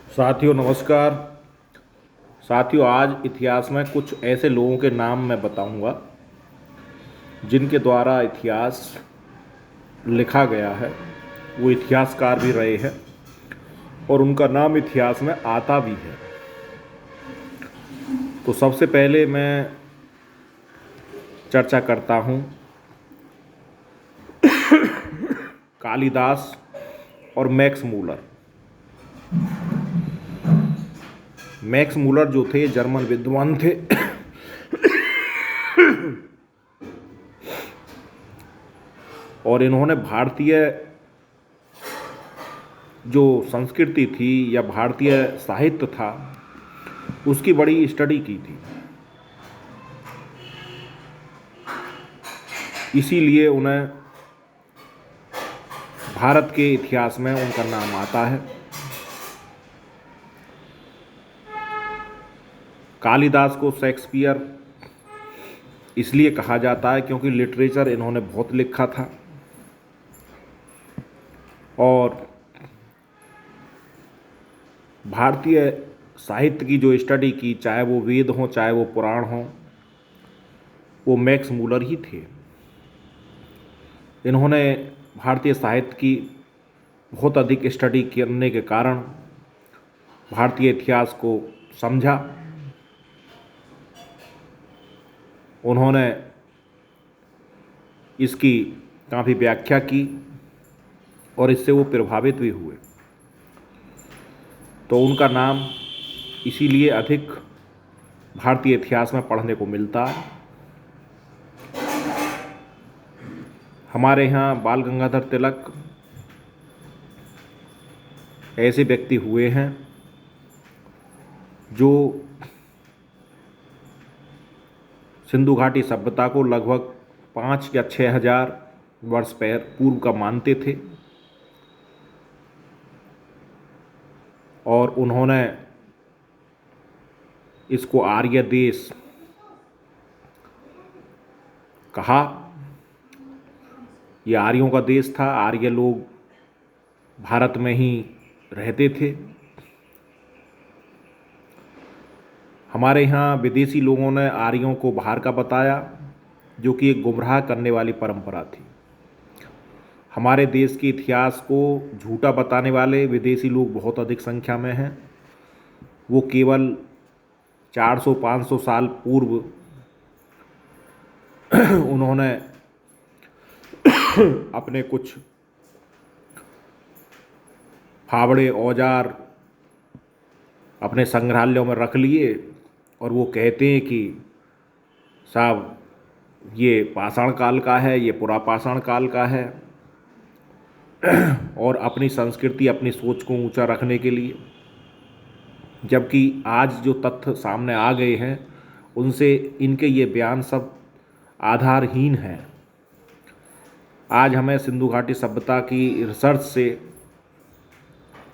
साथियों नमस्कार। साथियों, आज इतिहास में कुछ ऐसे लोगों के नाम मैं बताऊंगा जिनके द्वारा इतिहास लिखा गया है। वो इतिहासकार भी रहे हैं और उनका नाम इतिहास में आता भी है। तो सबसे पहले मैं चर्चा करता हूं कालिदास और मैक्स मूलर। मैक्स मूलर जो थे जर्मन विद्वान थे और इन्होंने भारतीय जो संस्कृति थी या भारतीय साहित्य था उसकी बड़ी स्टडी की थी। इसीलिए उन्हें भारत के इतिहास में उनका नाम आता है। कालिदास को शेक्सपियर इसलिए कहा जाता है क्योंकि लिटरेचर इन्होंने बहुत लिखा था और भारतीय साहित्य की जो स्टडी की, चाहे वो वेद हों चाहे वो पुराण हों, वो मैक्स मूलर ही थे। इन्होंने भारतीय साहित्य की बहुत अधिक स्टडी करने के कारण भारतीय इतिहास को समझा। उन्होंने इसकी काफ़ी व्याख्या की और इससे वो प्रभावित भी हुए। तो उनका नाम इसीलिए अधिक भारतीय इतिहास में पढ़ने को मिलता है। हमारे यहाँ बाल गंगाधर तिलक ऐसे व्यक्ति हुए हैं जो सिंधु घाटी सभ्यता को लगभग 5 या 6 हजार वर्ष पूर्व का मानते थे और उन्होंने इसको आर्य देश कहा। ये आर्यों का देश था। आर्य लोग भारत में ही रहते थे। हमारे यहाँ विदेशी लोगों ने आर्यों को बाहर का बताया, जो कि एक गुमराह करने वाली परंपरा थी। हमारे देश के इतिहास को झूठा बताने वाले विदेशी लोग बहुत अधिक संख्या में हैं। वो केवल 400-500 साल पूर्व उन्होंने अपने कुछ फावड़े औजार अपने संग्रहालयों में रख लिए और वो कहते हैं कि साहब ये पाषाण काल का है, ये पुरापाषाण काल का है, और अपनी संस्कृति अपनी सोच को ऊंचा रखने के लिए। जबकि आज जो तथ्य सामने आ गए हैं उनसे इनके ये बयान सब आधारहीन हैं। आज हमें सिंधु घाटी सभ्यता की रिसर्च से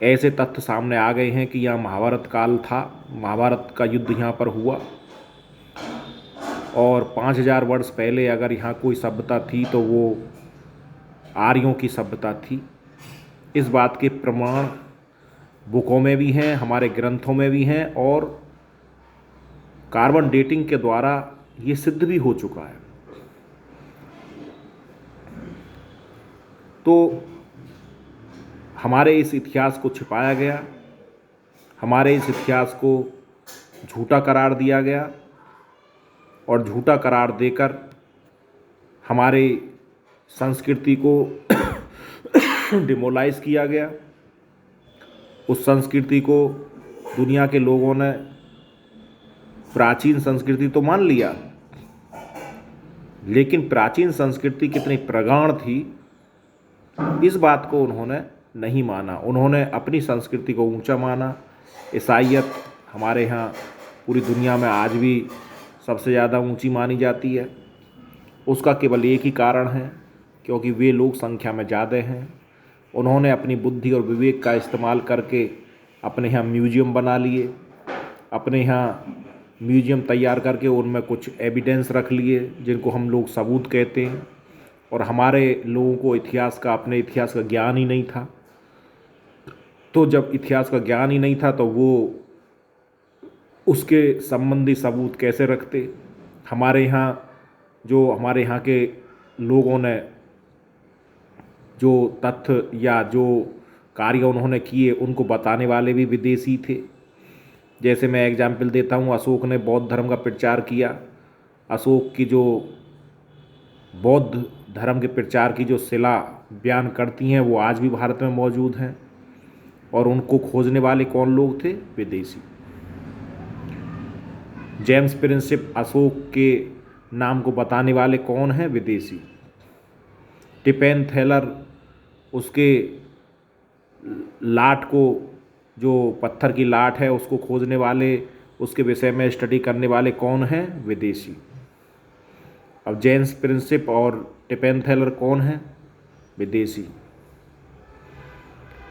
ऐसे तथ्य सामने आ गए हैं कि यहाँ महाभारत काल था, महाभारत का युद्ध यहाँ पर हुआ और 5000 वर्ष पहले अगर यहाँ कोई सभ्यता थी तो वो आर्यों की सभ्यता थी। इस बात के प्रमाण बुकों में भी हैं, हमारे ग्रंथों में भी हैं और कार्बन डेटिंग के द्वारा ये सिद्ध भी हो चुका है। तो हमारे इस इतिहास को छिपाया गया, हमारे इस इतिहास को झूठा करार दिया गया और झूठा करार देकर हमारे संस्कृति को डिमोलाइज किया गया। उस संस्कृति को दुनिया के लोगों ने प्राचीन संस्कृति तो मान लिया, लेकिन प्राचीन संस्कृति कितनी प्रगाढ़ थी इस बात को उन्होंने नहीं माना। उन्होंने अपनी संस्कृति को ऊंचा माना। ईसाईयत हमारे यहाँ पूरी दुनिया में आज भी सबसे ज़्यादा ऊंची मानी जाती है। उसका केवल एक ही कारण है, क्योंकि वे लोग संख्या में ज़्यादा हैं। उन्होंने अपनी बुद्धि और विवेक का इस्तेमाल करके अपने यहाँ म्यूजियम बना लिए, अपने यहाँ म्यूजियम तैयार करके उनमें कुछ एविडेंस रख लिए जिनको हम लोग सबूत कहते हैं। और हमारे लोगों को इतिहास का, अपने इतिहास का ज्ञान ही नहीं था। तो जब इतिहास का ज्ञान ही नहीं था तो वो उसके संबंधी सबूत कैसे रखते। हमारे यहाँ के लोगों ने जो तथ्य या जो कार्य उन्होंने किए उनको बताने वाले भी विदेशी थे। जैसे मैं एग्जाम्पल देता हूँ, अशोक ने बौद्ध धर्म का प्रचार किया। अशोक की जो बौद्ध धर्म के प्रचार की जो शिला बयान करती हैं वो आज भी भारत में मौजूद हैं, और उनको खोजने वाले कौन लोग थे? विदेशी। जेम्स प्रिंसिप अशोक के नाम को बताने वाले कौन हैं? विदेशी। टिपेन थैलर उसके लाट को, जो पत्थर की लाट है उसको खोजने वाले, उसके विषय में स्टडी करने वाले कौन हैं? विदेशी। अब जेम्स प्रिंसिप और टिपेन थैलर कौन हैं? विदेशी।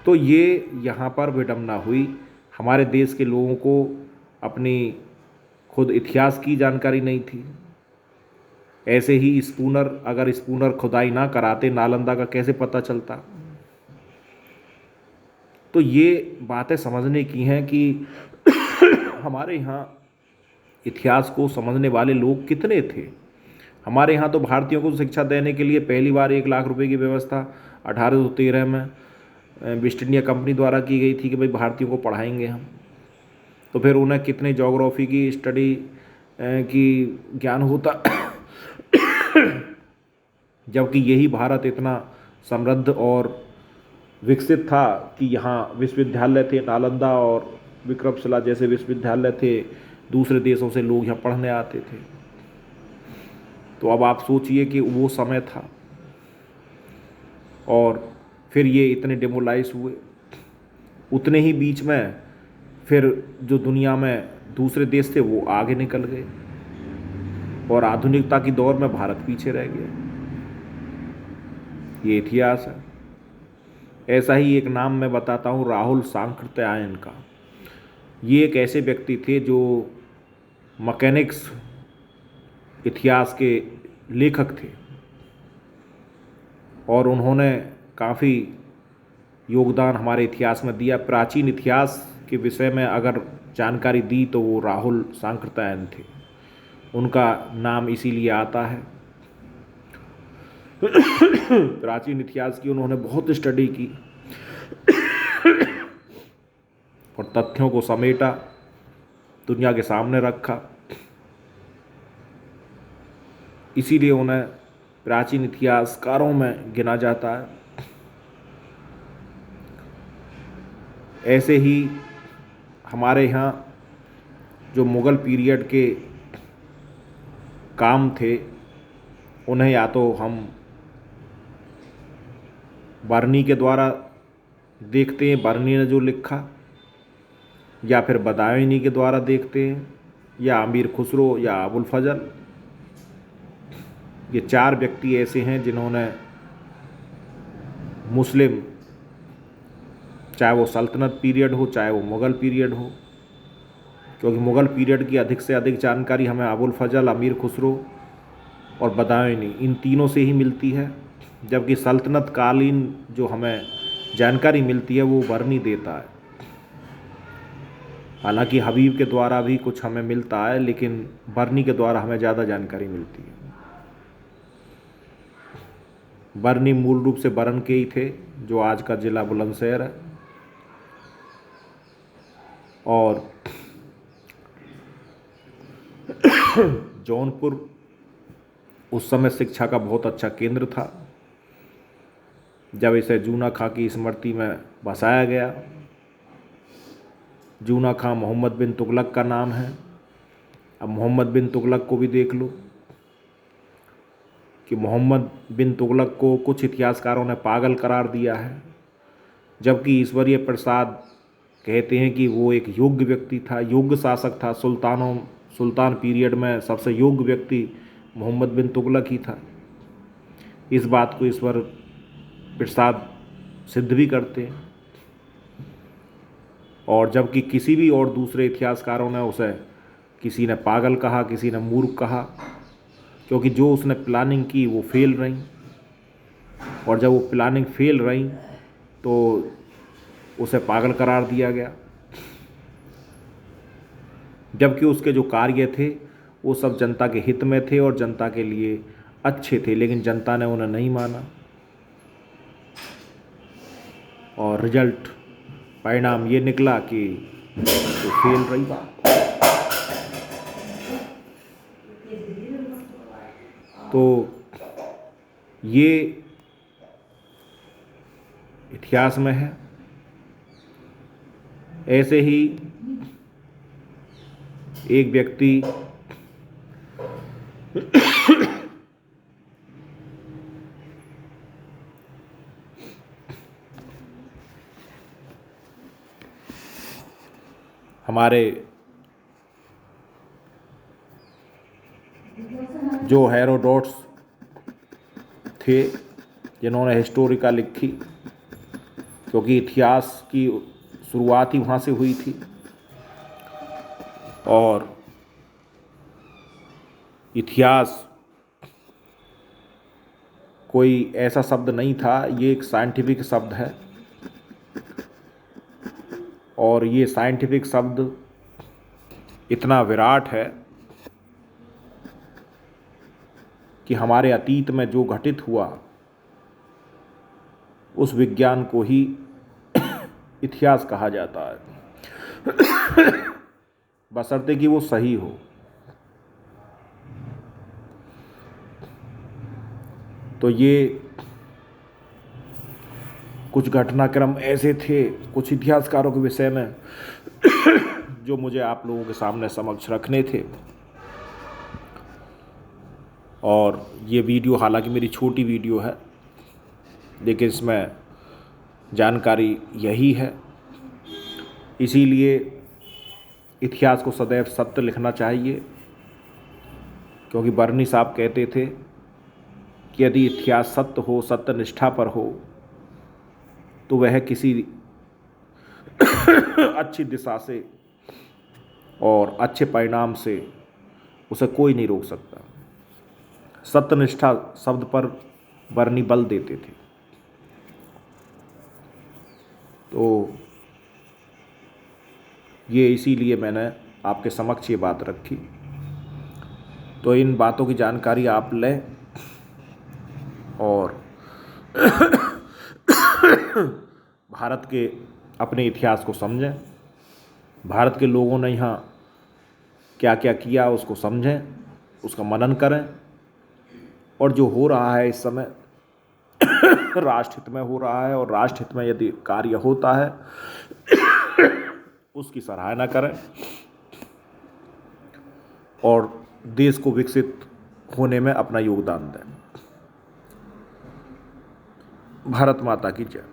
तो ये यहाँ पर विडंबना हुई। हमारे देश के लोगों को अपनी खुद इतिहास की जानकारी नहीं थी। ऐसे ही स्पूनर, अगर स्पूनर खुदाई ना कराते नालंदा का कैसे पता चलता? तो ये बातें समझने की हैं कि हमारे यहाँ इतिहास को समझने वाले लोग कितने थे। हमारे यहाँ तो भारतीयों को शिक्षा देने के लिए पहली बार 1 लाख रुपए की व्यवस्था 1813 में ईस्ट इंडिया कंपनी द्वारा की गई थी कि भाई भारतीयों को पढ़ाएंगे हम। तो फिर उन्हें कितने ज्योग्राफी की स्टडी की ज्ञान होता जबकि यही भारत इतना समृद्ध और विकसित था कि यहाँ विश्वविद्यालय थे, नालंदा और विक्रमशिला जैसे विश्वविद्यालय थे, दूसरे देशों से लोग यहाँ पढ़ने आते थे। तो अब आप सोचिए कि वो समय था और फिर ये इतने डेमोलाइज हुए। उतने ही बीच में फिर जो दुनिया में दूसरे देश थे वो आगे निकल गए और आधुनिकता की दौर में भारत पीछे रह गया। ये इतिहास है। ऐसा ही एक नाम मैं बताता हूँ, राहुल सांकृत्यायन का। ये एक ऐसे व्यक्ति थे जो मैकेनिक्स इतिहास के लेखक थे और उन्होंने काफ़ी योगदान हमारे इतिहास में दिया। प्राचीन इतिहास के विषय में अगर जानकारी दी तो वो राहुल सांकृत्यायन थे। उनका नाम इसीलिए आता है। प्राचीन इतिहास की उन्होंने बहुत स्टडी की और तथ्यों को समेटा, दुनिया के सामने रखा। इसीलिए उन्हें प्राचीन इतिहासकारों में गिना जाता है। ऐसे ही हमारे यहाँ जो मुग़ल पीरियड के काम थे उन्हें या तो हम बर्नी के द्वारा देखते हैं, बर्नी ने जो लिखा, या फिर बदायूनी के द्वारा देखते हैं, या अमीर खुसरो या अबुल फजल। ये 4 व्यक्ति ऐसे हैं जिन्होंने मुस्लिम, चाहे वो सल्तनत पीरियड हो चाहे वो मुग़ल पीरियड हो, क्योंकि मुग़ल पीरियड की अधिक से अधिक जानकारी हमें अबुल फजल, अमीर खुसरो और बदायूनी, इन तीनों से ही मिलती है, जबकि सल्तनत कालीन जो हमें जानकारी मिलती है वो बर्नी देता है। हालांकि हबीब के द्वारा भी कुछ हमें मिलता है, लेकिन बर्नी के द्वारा हमें ज़्यादा जानकारी मिलती है। बर्नी मूल रूप से बरन के ही थे, जो आज का ज़िला बुलंदशहर है। और जौनपुर उस समय शिक्षा का बहुत अच्छा केंद्र था, जब इसे जूना खां की स्मृति में बसाया गया। जूना खां मोहम्मद बिन तुगलक का नाम है। अब मोहम्मद बिन तुगलक को भी देख लो कि मोहम्मद बिन तुगलक को कुछ इतिहासकारों ने पागल करार दिया है, जबकि ईश्वरीय प्रसाद कहते हैं कि वो एक योग्य व्यक्ति था, योग्य शासक था। सुल्तान पीरियड में सबसे योग्य व्यक्ति मोहम्मद बिन तुगलक ही था। इस बात को ईश्वर प्रसाद सिद्ध भी करते हैं। और जबकि किसी भी और दूसरे इतिहासकारों ने उसे, किसी ने पागल कहा, किसी ने मूर्ख कहा, क्योंकि जो उसने प्लानिंग की वो फेल रही। और जब वो प्लानिंग फेल रही तो उसे पागल करार दिया गया, जबकि उसके जो कार्य थे वो सब जनता के हित में थे और जनता के लिए अच्छे थे, लेकिन जनता ने उन्हें नहीं माना और रिजल्ट परिणाम ये निकला कि वो फेल रही। तो ये इतिहास में है। ऐसे ही एक व्यक्ति हमारे जो हेरोडोट्स थे, जिन्होंने हिस्टोरिका लिखी, क्योंकि इतिहास की शुरुआत ही वहाँ से हुई थी और इतिहास कोई ऐसा शब्द नहीं था, ये एक साइंटिफिक शब्द है और ये साइंटिफिक शब्द इतना विराट है कि हमारे अतीत में जो घटित हुआ उस विज्ञान को ही इतिहास कहा जाता है, बशर्ते कि वो सही हो। तो ये कुछ घटनाक्रम ऐसे थे कुछ इतिहासकारों के विषय में जो मुझे आप लोगों के सामने समक्ष रखने थे। और ये वीडियो हालांकि मेरी छोटी वीडियो है, लेकिन इसमें जानकारी यही है। इसीलिए इतिहास को सदैव सत्य लिखना चाहिए, क्योंकि बर्नी साहब कहते थे कि यदि इतिहास सत्य हो, सत्य निष्ठा पर हो, तो वह किसी अच्छी दिशा से और अच्छे परिणाम से उसे कोई नहीं रोक सकता। सत्यनिष्ठा शब्द पर बर्नी बल देते थे। तो ये इसीलिए मैंने आपके समक्ष ये बात रखी। तो इन बातों की जानकारी आप लें और भारत के अपने इतिहास को समझें, भारत के लोगों ने यहाँ क्या क्या किया उसको समझें, उसका मनन करें और जो हो रहा है इस समय राष्ट्र हित में हो रहा है और राष्ट्र हित में यदि कार्य होता है उसकी सराहना करें और देश को विकसित होने में अपना योगदान दें। भारत माता की जय।